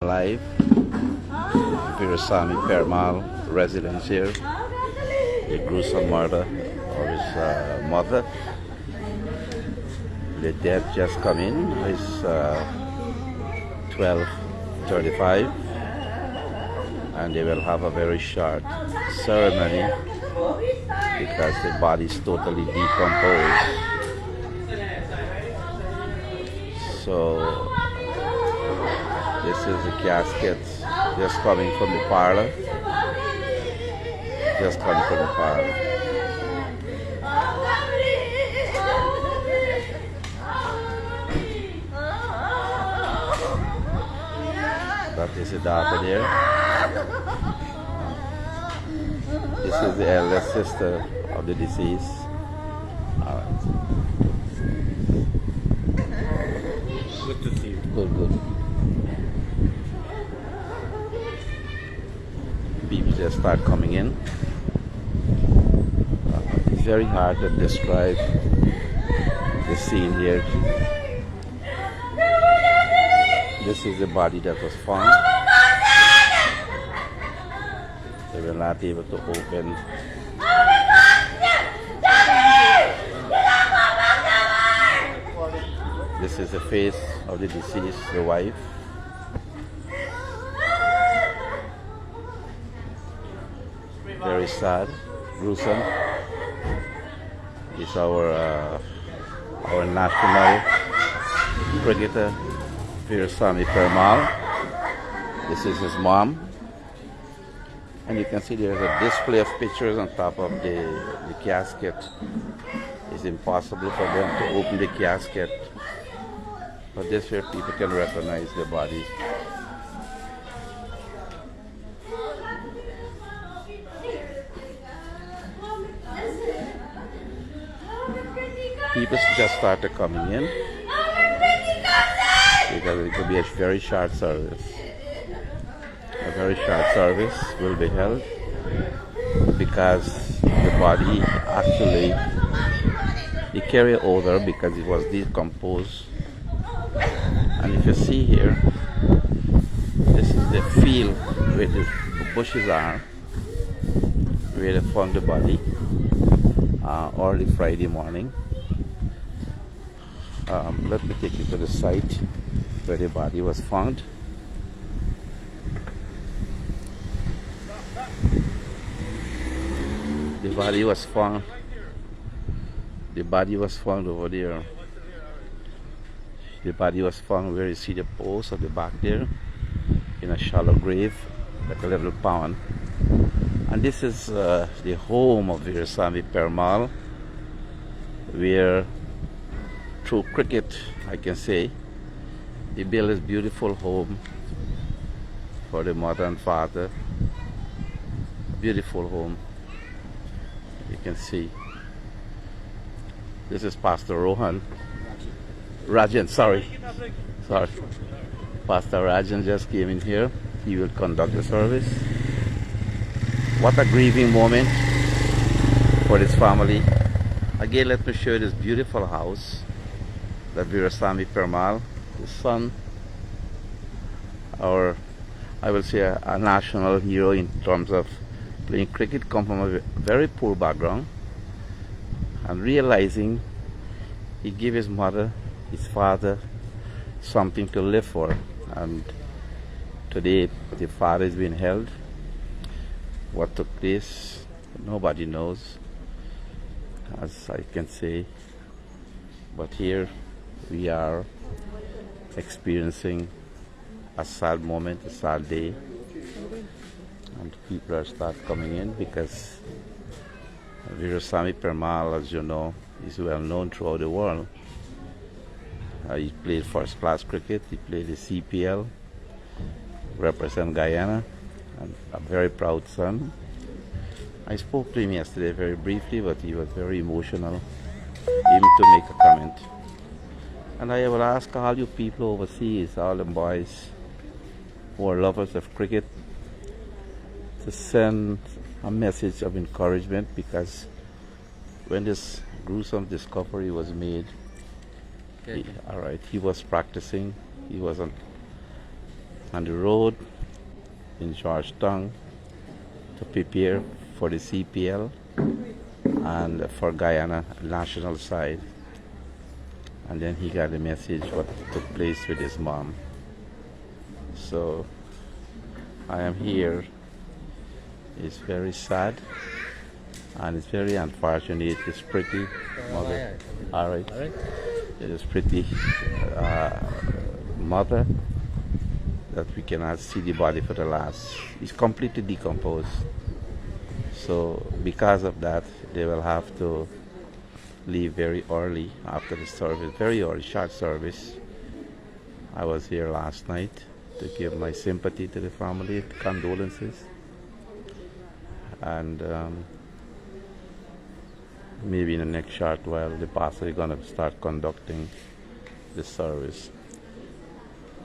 Live, Virasamy Permal residence here. The gruesome murder of his mother. The death just come in. It's 12:35, and they will have a very short ceremony because the body is totally decomposed. So this is the casket just coming from the parlor. Just coming from the parlor. That is the daughter there. This is the eldest sister of the deceased. All right. Good to see you. Good, good. People just start coming in. It's very hard to describe the scene here. This is the body that was found. They were not able to open. This is the face of the deceased, the wife. Very sad, gruesome. It's our national cricketer, Virasamy Permal. This is his mom, and you can see there's a display of pictures on top of the casket. It's impossible for them to open the casket, but this way people can recognize the body. People just started coming in because it could be a very short service. A very short service will be held because the body actually it carried odor because it was decomposed. And if you see here, this is the field where the bushes are, where they found the body early Friday morning. Let me take you to the site where the body was found. The body was found. The body was found over there. The body was found where you see the post at the back there, in a shallow grave, like a little pond. And this is the home of Virasamy Permal, where through cricket, I can say, he built his beautiful home for the mother and father. A beautiful home. You can see. This is Pastor Rajan, sorry. Pastor Rajan just came in here. He will conduct the service. What a grieving moment for this family. Again, let me show you this beautiful house that Virasamy Permal, his son, or I will say a national hero in terms of playing cricket, come from a very poor background, and realizing he gave his mother, his father, something to live for. And today the father is being held. What took place, nobody knows, as I can say. But here we are experiencing a sad moment, a sad day, and people are start coming in because Virasamy Permal, as you know, is well known throughout the world. He played first class cricket, he played the CPL, represent Guyana, and a very proud son. I spoke to him yesterday very briefly, but he was very emotional even to make a comment. And I will ask all you people overseas, all the boys who are lovers of cricket, to send a message of encouragement, because when this gruesome discovery was made, he was practicing. He wasn't on the road in Georgetown to prepare for the CPL and for Guyana national side. And then he got a message what took place with his mom. So I am here. It's very sad and it's very unfortunate. It's pretty mother. All right. It is pretty mother that we cannot see the body for the last. It's completely decomposed. So because of that, they will have to leave very early after the service, very early, short service. I was here last night to give my sympathy to the family, condolences. And maybe in the next short while, the pastor is going to start conducting the service.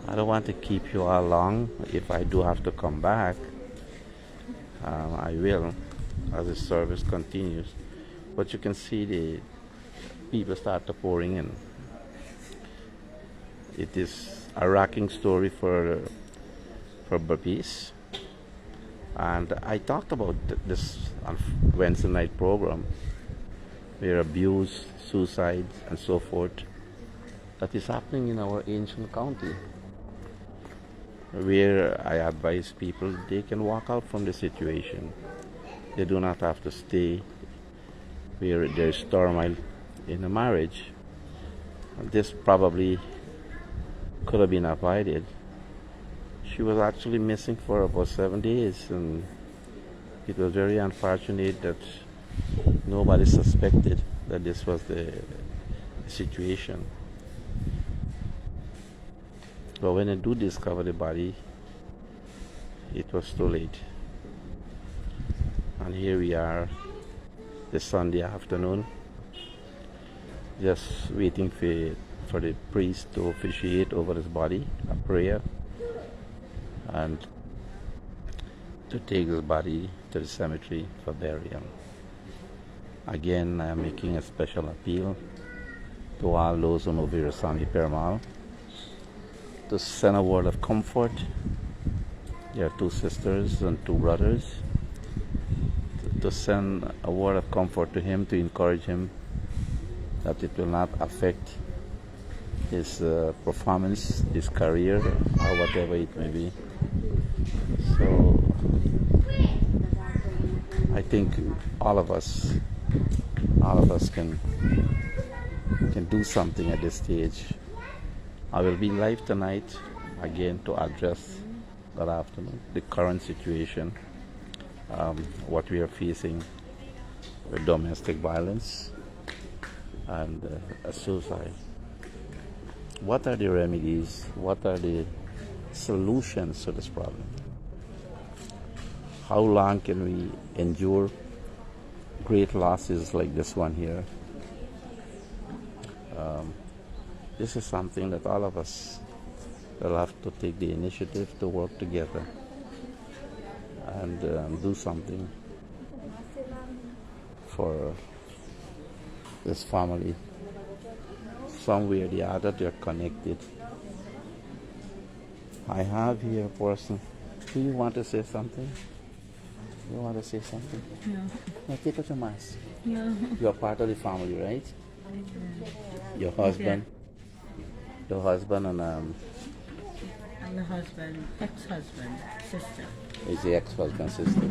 I don't want to keep you all long. If I do have to come back, I will as the service continues. But you can see the people start to pouring in. It is a rocking story for Burpees. And I talked about this on Wednesday night program, where abuse, suicides, and so forth, that is happening in our ancient county, where I advise people they can walk out from the situation. They do not have to stay where there is turmoil in a marriage. This probably could have been avoided. She was actually missing for about 7 days, and it was very unfortunate that nobody suspected that this was the situation. But when they do discover the body, it was too late. And here we are this Sunday afternoon, just waiting for the priest to officiate over his body, a prayer, and to take his body to the cemetery for burial. Again, I am making a special appeal to all those who know Waynumattie Perumal to send a word of comfort. There are 2 sisters and 2 brothers. To send a word of comfort to him, to encourage him that it will not affect his performance, his career, or whatever it may be. So I think all of us can do something at this stage. I will be live tonight again to address that afternoon the current situation, what we are facing with domestic violence and a suicide. What are the remedies? What are the solutions to this problem? How long can we endure great losses like this one here? This is something that all of us will have to take the initiative to work together and do something for this family. Some way or the other, they're connected. I have here a person. Do you want to say something? You want to say something? No. No, take out your mask. No. You're part of the family, right? Your husband? Your husband and I'm the husband, ex-husband, sister. is the ex-husband sister.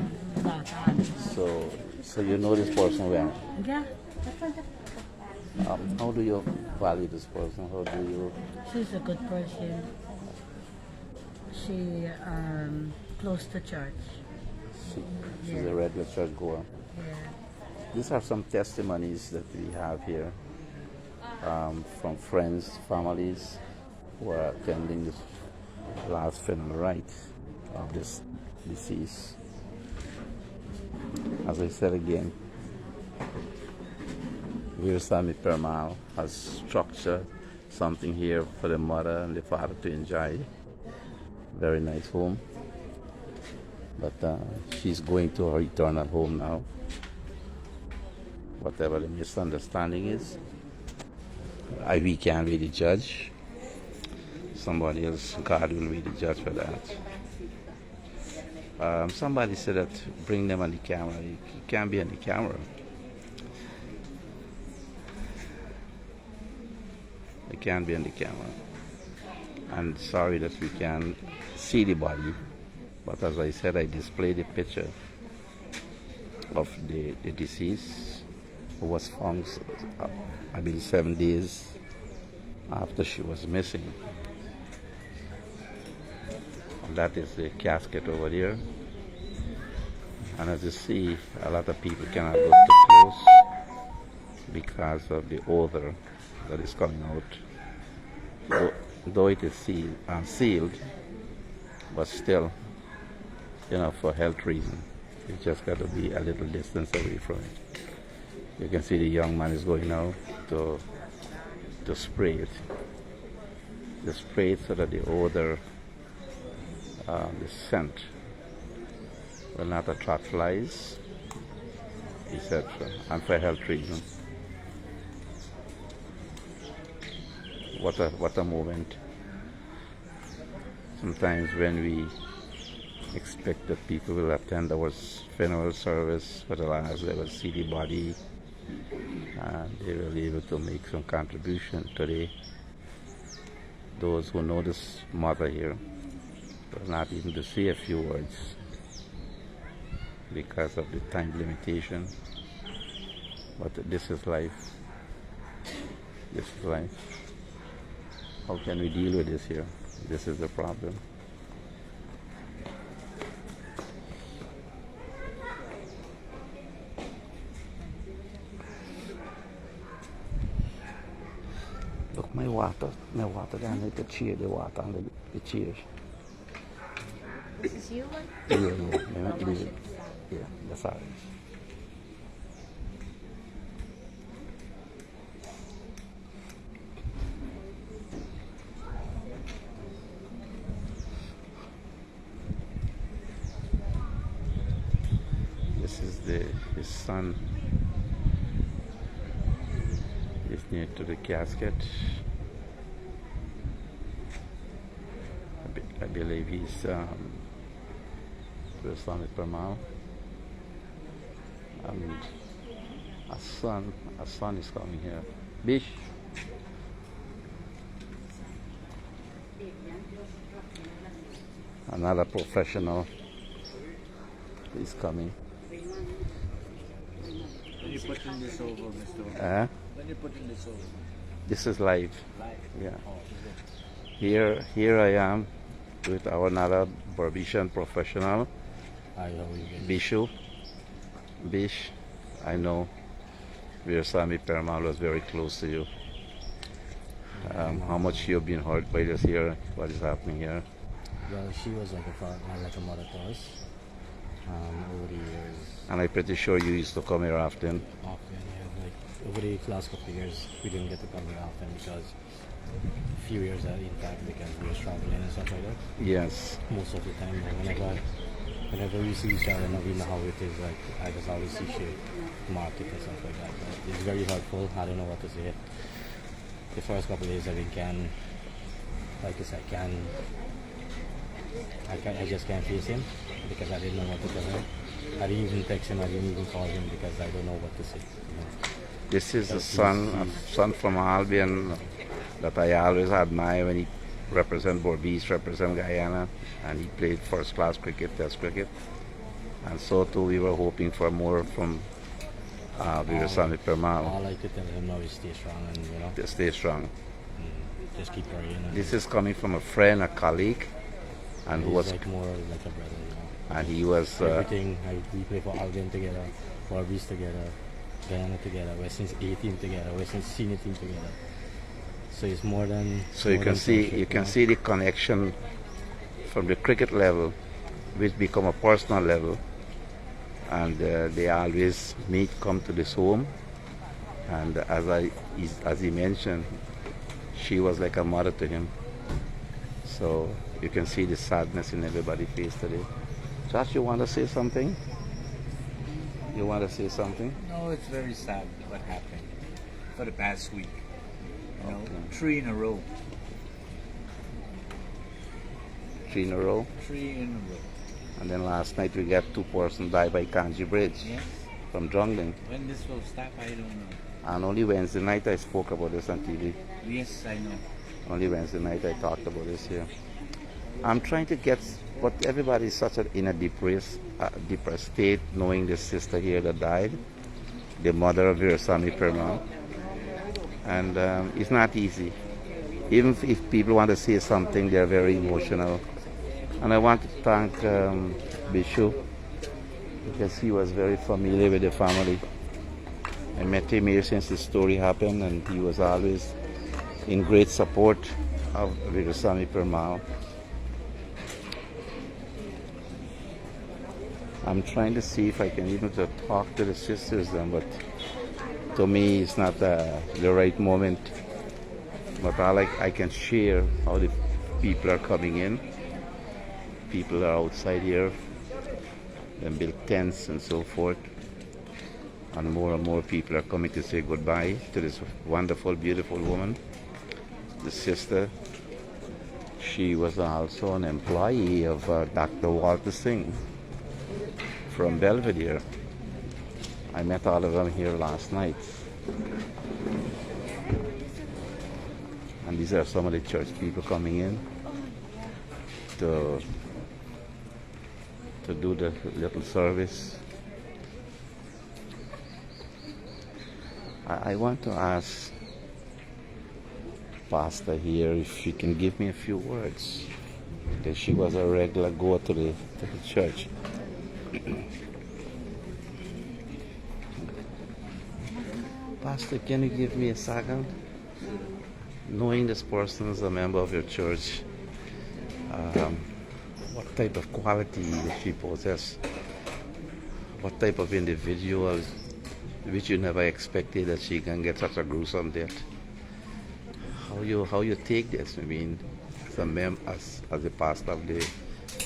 So you know this person well. Yeah. How do you value this person? How do you? She's a good person. She close to church. She's a regular church goer. Yeah. These are some testimonies that we have here from friends, families who are attending this last funeral rites of this deceased. As I said again, Waynumattie Perumal has structured something here for the mother and the father to enjoy. Very nice home. But she's going to her eternal home now. Whatever the misunderstanding is, we can't really judge. somebody else, God will be the judge for that. Somebody said that bring them on the camera. You can't be on the camera. I can't be on the camera. And sorry that we can't see the body. But as I said, I displayed a picture of the deceased who was found, I believe, 7 days after she was missing. And that is the casket over there. And as you see, a lot of people cannot go too close because of the odor that is coming out. Though it is sealed, but still, for health reasons, you just got to be a little distance away from it. You can see the young man is going now to spray it. To spray it so that the odor, the scent, will not attract flies, etc. And for health reasons. What a moment. Sometimes when we expect that people will attend our funeral service, but alas, they will see the body and they will be able to make some contribution today. Those who know this mother here will not even to say a few words because of the time limitation. But this is life. This is life. How can we deal with this here? This is the problem. Look, my water down the chair, the water on the chairs. This is you one? Yeah, that's ours. This is his son. Is near to the casket. I believe he's Waynumattie Permal, and a son is coming here. Bish. Another professional is coming. When you putting this over, Mr. When you putting this over? This is live. Live? Yeah. Oh, Here I am with our another Barbician professional, Bishu. Bish, I know Waynumattie Permal was very close to you. How much you've been hurt by this here? What is happening here? Well, she was like a mother to us over the years. And I'm pretty sure you used to come here often. Often, yeah. Like over the last couple of years, we didn't get to come here often because a few years in fact because we were traveling and stuff like that. Yes. Most of the time, whenever we see each other, we know how it is. Like I just always see she market and stuff like that. But it's very helpful. I don't know what to say. The first couple of days I can, like I said, I just can't face him because I didn't know what to tell him. I didn't even text him, I didn't even call him because I don't know what to say. This is a son from Albion that I always admire when he represent Berbice, represent Guyana, and he played first class cricket, test cricket. And so too we were hoping for more from Waynumattie Permal. All I could tell him now is stay strong and Stay strong. just keep praying. This is coming from a friend, a colleague, and who was like more like a brother. and he was Everything. We play for Albion together, Barbies together, Guyana together, Western's 18 together, Western's senior team together. So it's more than. so you can see the connection from the cricket level, which become a personal level, and they always come to this home. And as he mentioned, she was like a mother to him. So you can see the sadness in everybody's face today. Josh, you want to say something? You want to say something? No, it's very sad what happened for the past week. You know, Okay. 3 in a row. 3 in a row. 3 in a row. And then last night we got 2 persons died by Kanji Bridge Yes. from drowning. When this will stop, I don't know. And only Wednesday night I spoke about this on TV. Yes, I know. Only Wednesday night I talked about this here. I'm trying to get, but everybody is such in a depressed state, knowing this sister here that died, the mother of Waynumattie Permal. And it's not easy. Even if people want to say something, they're very emotional. And I want to thank Bishop, because he was very familiar with the family. I met him here since the story happened, and he was always in great support of Waynumattie Permal. I'm trying to see if I can even talk to the sisters then, but to me it's not the right moment. But I can share how the people are coming in. People are outside here and build tents and so forth. And more people are coming to say goodbye to this wonderful, beautiful woman, the sister. She was also an employee of Dr. Walter Singh from Belvedere. I met all of them here last night. And these are some of the church people coming in to do the little service. I want to ask Pastor here if she can give me a few words, because she was a regular goer to the church. Pastor, can you give me a second? Knowing this person is a member of your church, what type of quality does she possess? What type of individual which you never expected that she can get such a gruesome death? How you take this? I mean, as a pastor of the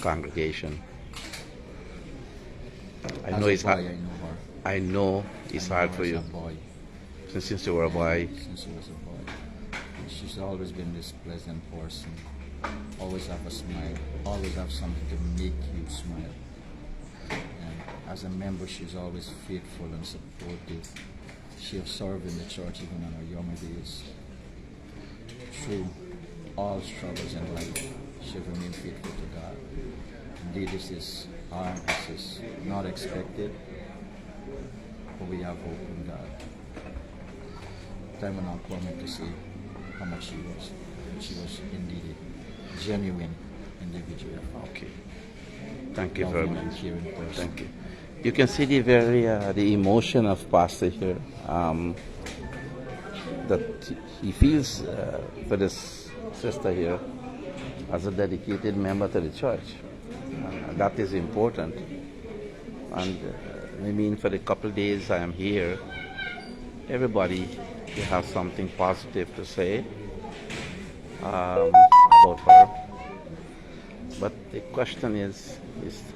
congregation. I know it's hard. I know it's hard for you. Since you were a boy. Since I was a boy. She's always been this pleasant person. Always have a smile. Always have something to make you smile. And as a member, she's always faithful and supportive. She has served in the church even in her younger days. Through all struggles in life, she remained faithful to God. Indeed, this is hard. This is not expected. But we have hope in God. Time will not come to see how much she was. She was indeed a genuine individual. Okay. Thank you very much. Thank you. You can see the emotion of Pastor here. That he feels for this sister here as a dedicated member to the church. That is important. And I mean, for the couple days I am here, everybody has something positive to say about her. But the question is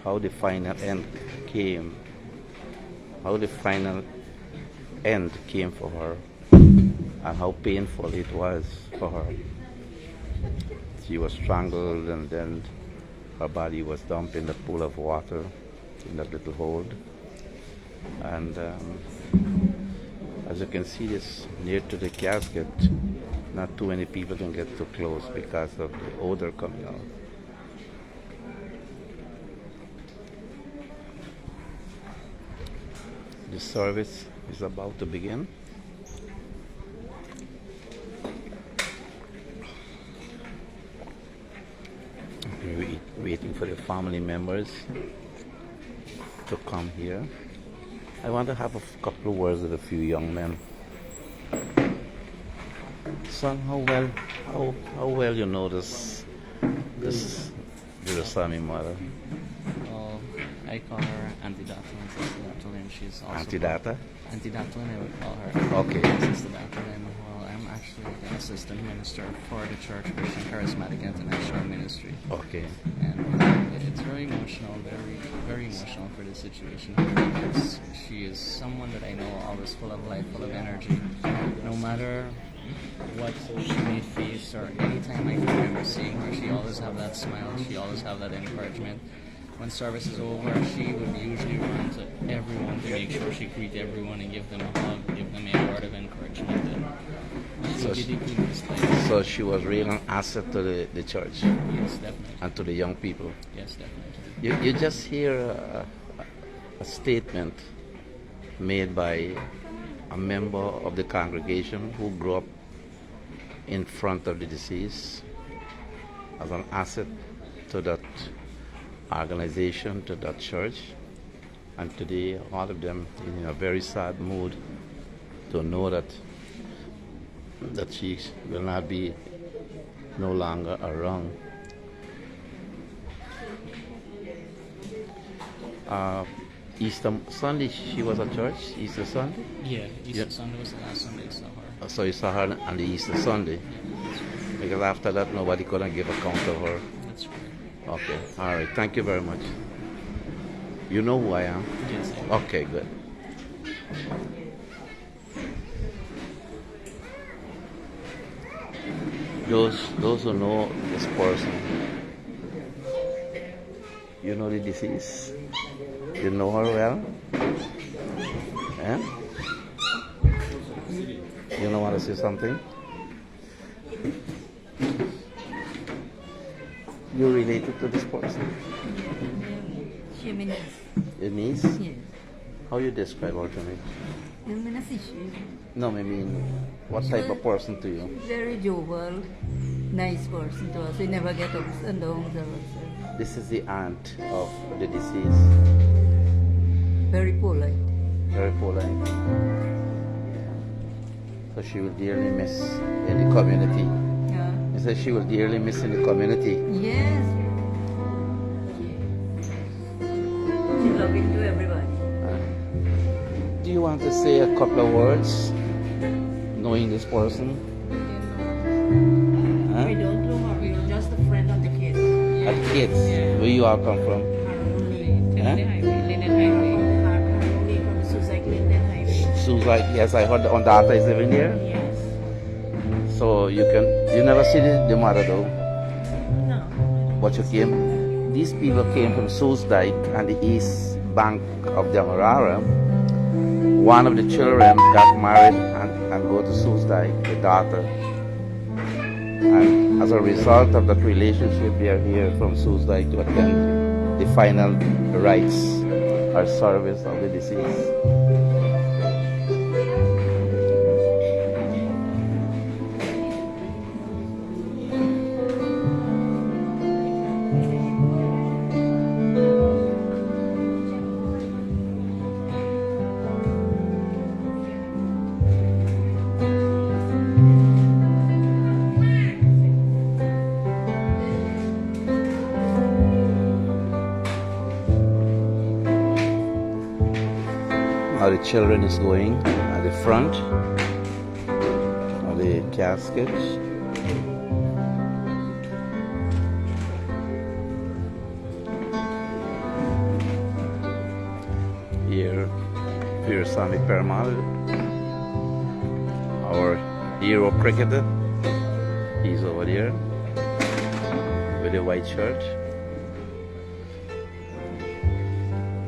how the final end came. How the final end came for her, and how painful it was for her. She was strangled, and then her body was dumped in the pool of water in that little hold. And as you can see, this near to the casket, not too many people can get too close because of the odor coming out. The service is about to begin. We're waiting for the family members to come here. I want to have a couple of words with a few young men. Son, how well you know this Waynumattie mother? Well, I call her Auntie Datlin, Sister Datlin. She's also Auntie Data? Auntie Datlin, I would call her. Okay. Sister Datlin. Well, I'm actually an assistant minister for the Church Christian Charismatic International Ministry. Okay. And it's very emotional, very emotional for this situation because she is someone that I know always full of life, full of energy. No matter what she may face, or anytime I can remember seeing her, she always have that smile, she always have that encouragement. When service is over, she would usually run to everyone to make sure she greet everyone and give them a hug, give them a word of encouragement. And So she she- really missed life. So she was really an asset to the church Yes, definitely. and to the young people. Yes, definitely. You just hear a statement made by a member of the congregation who grew up in front of the deceased as an asset to that organization, to that church. And today, all of them in a very sad mood to know that she will not be no longer around. Easter Sunday, she was at church. Easter Sunday, Yeah, Easter Yeah. Sunday was the last Sunday I saw her. so you saw her on the Easter Sunday. Because after that, nobody couldn't give account of her. That's correct. Okay, all right. Thank you very much. You know who I am. Yes, Okay, good. Those who know this person, you know the deceased. You know her well. Eh? You know want to say something? You related to this person? She means Your niece? yes. How you describe her to me? You mean she No, I mean, what type of person to you? very jovial, nice person to us. We never get ups and downs or us. This is the aunt of the deceased. Very polite. Very polite. So she will dearly miss in the community. Yeah. He said she will dearly miss in the community. Yes. She's loving to everybody. Do you want to say a couple of words, knowing this person? Huh? We don't know her. We are just a friend of the kids. At kids, where you all come from? Huh? Harmony from Suicide Linden Highway. Suicide, yes, I heard on data is living here. Yes. So you never see the mother though, No. but you came, these people came from Suicide and the east bank of the Amarara. One of the children got married and go to Suicide, the daughter. And as a result of that relationship, they are here from Suicide to attend the final rites or service of the deceased. Now the children is going at the front of the casket. Here, Virasamy Perumal, our hero cricketer. He's over there with a white shirt.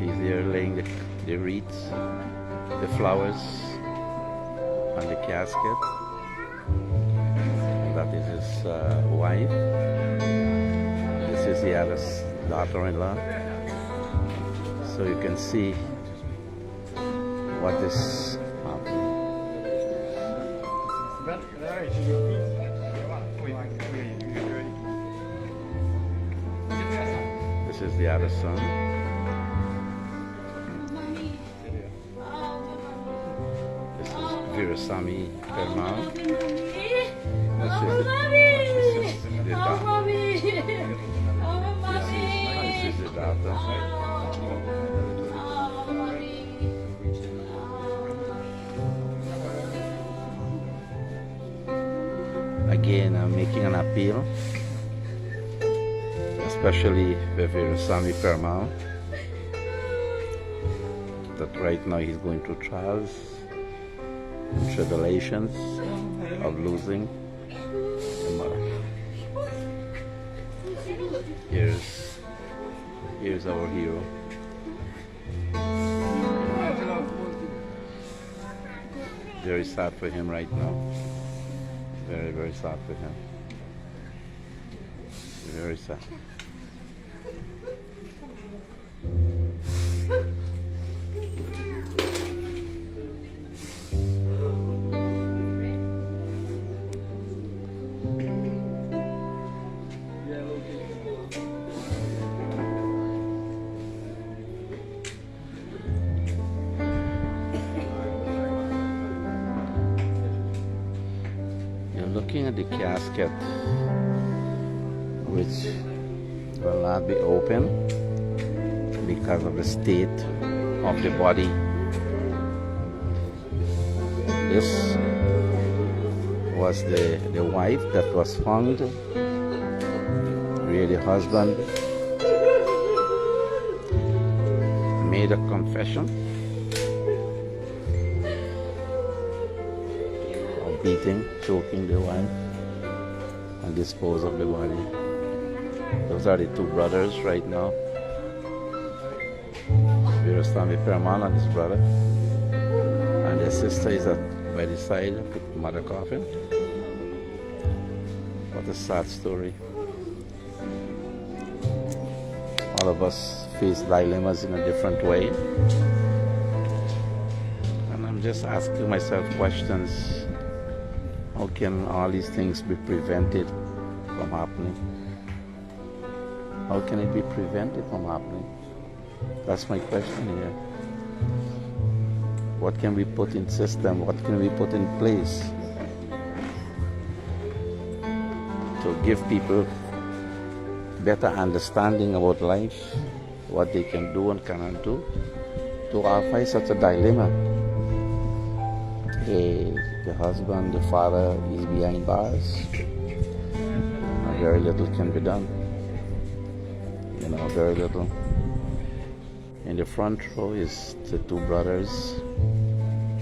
He's there laying the wreaths, the flowers on the casket. That is his wife. This is the other daughter-in-law. So you can see what is happening. This is the other son. This is Virasamy Perumal. This is the daughter. This is the daughter. Again, I'm making an appeal, especially with Virasamy Perumal, that right now he's going through trials and tribulations. of losing a mother. Here's our hero. Very sad for him right now. Very, very sad for him. Very sad. You're looking at the casket, which will not be open because of the state of the body. This was the wife that was found, where the husband made a confession of beating, choking the wife, and dispose of the body. Those are the two brothers right now. Virustami Perman and his brother. And their sister is by the side of the mother coffin. What a sad story. All of us face dilemmas in a different way. And I'm just asking myself questions. How can all these things be prevented from happening? How can it be prevented from happening? That's my question here. What can we put in system? What can we put in place to give people better understanding about life, what they can do and cannot do, to avoid such a dilemma? The husband, the father is behind bars. Very little can be done. Very little. In the front row is the two brothers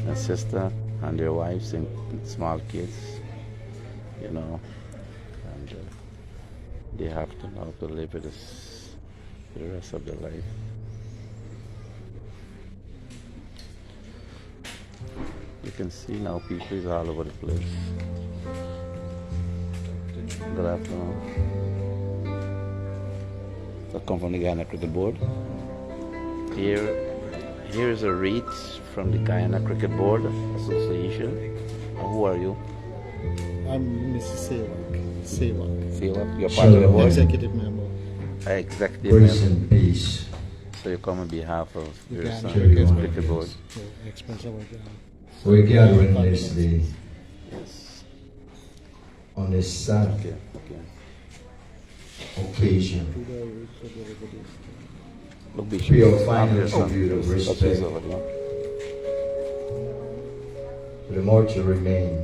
and sister and their wives and small kids, and they have to now to live with this the rest of their life. You can see now people is all over the place. Good afternoon. I come from the Guyana Cricket Board. Here is a wreath from the Guyana Cricket Board Association. Who are you? I'm Mrs. Sewak. You're part of the board? Executive member. Executive Grace member. and peace. So you come on behalf of your Guyana son, Cricket Cricket Board. To express our We're gathering this day Yes. on this sad Okay. occasion. Look, Bishop. We are I'm final your son. tribute of That's respect his over there. to the mortal remain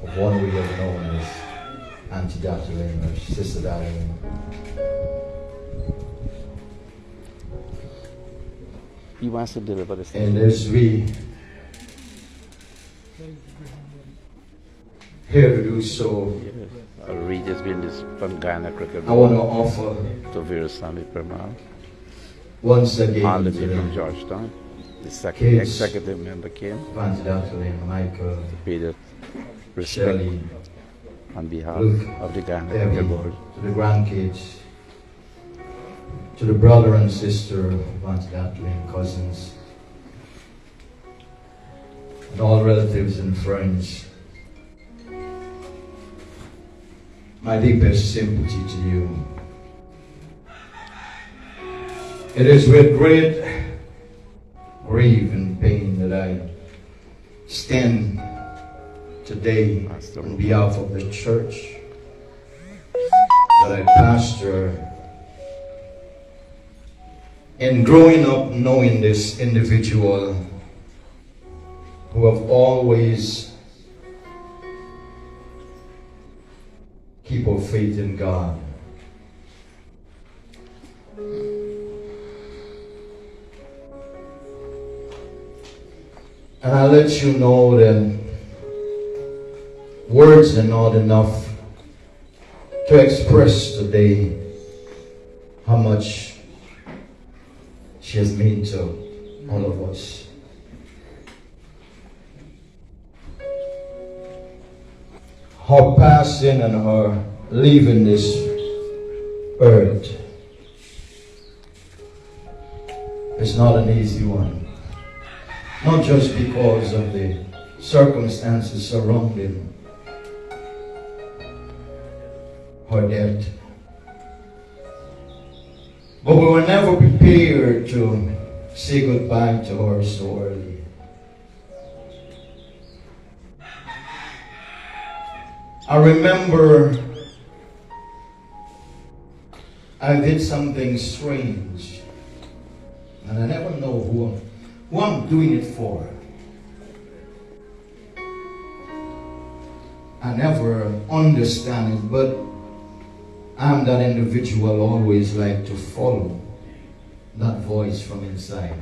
of one we have known as Auntie Darlene or Sister Darlene. He wants to deliver this And thing. as we here to do so, A wreath has been this from Guyana Cricket I want Board to offer to Virustami Permal. once All again the to people from the Georgetown. The Kids. executive member came Auntie Darlene, Michael, to pay the respect Shelley, on behalf Luke, of the Guyana Debbie, Cricket Board. to the grandkids, to the brother and sister of Auntie Darlene, cousins, and all relatives and friends. My deepest sympathy to you. It is with great grief and pain that I stand today on behalf of the church that I pastor, and growing up knowing this individual who have always keep our faith in God. And I let you know that Words are not enough to express today how much she has meant to all of us. Her passing and her leaving this earth is not an easy one. Not just because of the circumstances surrounding her death, but we were never prepared to say goodbye to her so early. I remember I did something strange, and I never know who I'm doing it for. I never understand it, but I'm that individual always like to follow that voice from inside,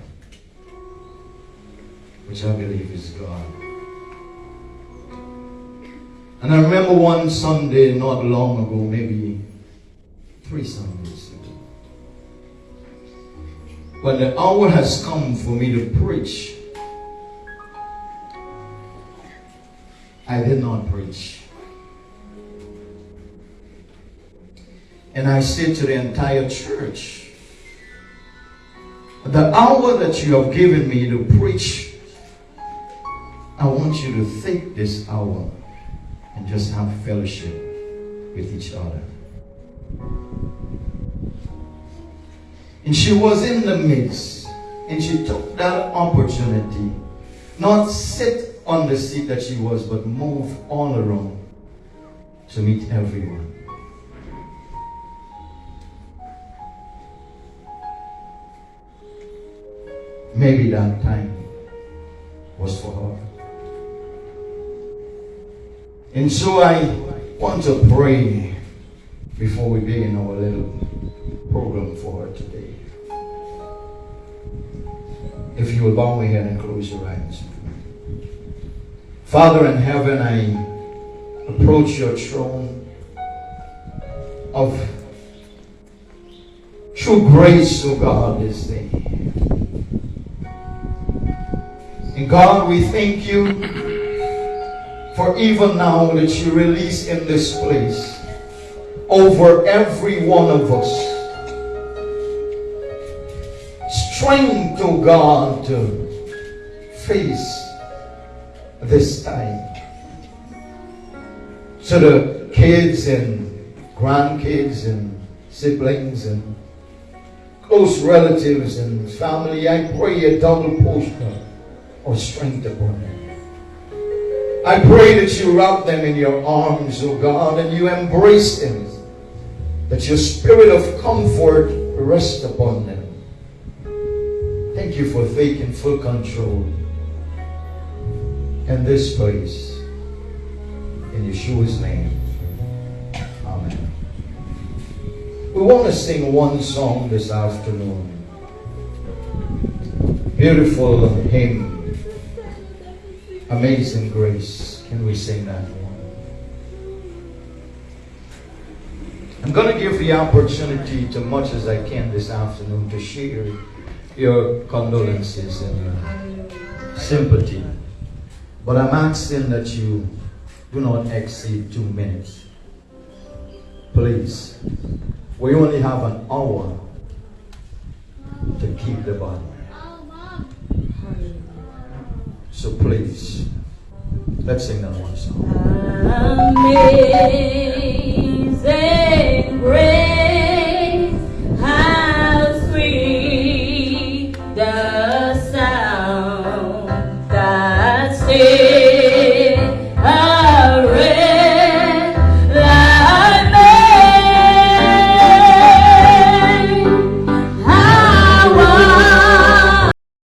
which I believe is God. And I remember one Sunday not long ago, maybe 3 Sundays ago, when the hour has come for me to preach, I did not preach. And I said to the entire church, the hour that you have given me to preach, I want you to take this hour and just have fellowship with each other. And she was in the midst, and she took that opportunity, not sit on the seat that she was, but move all around to meet everyone. Maybe that time was for her. And so I want to pray before we begin our little program for her today. If you will bow your head and close your eyes. Father in heaven, I approach your throne of true grace, O God, this day. And God, we thank you for even now that you release in this place over every one of us strength, to God, to face this time. So the kids and grandkids and siblings and close relatives and family, I pray a double portion of strength upon them. I pray that you wrap them in your arms, O God, and you embrace them, that your spirit of comfort rest upon them. Thank you for taking full control in this place. In Yeshua's name, amen. We want to sing one song this afternoon. Beautiful hymn, Amazing Grace. Can we sing that one? I'm going to give the opportunity to much as I can this afternoon to share your condolences and your sympathy. But I'm asking that you do not exceed 2 minutes. Please. We only have an hour to keep the body. So please, let's sing that one song. Amen.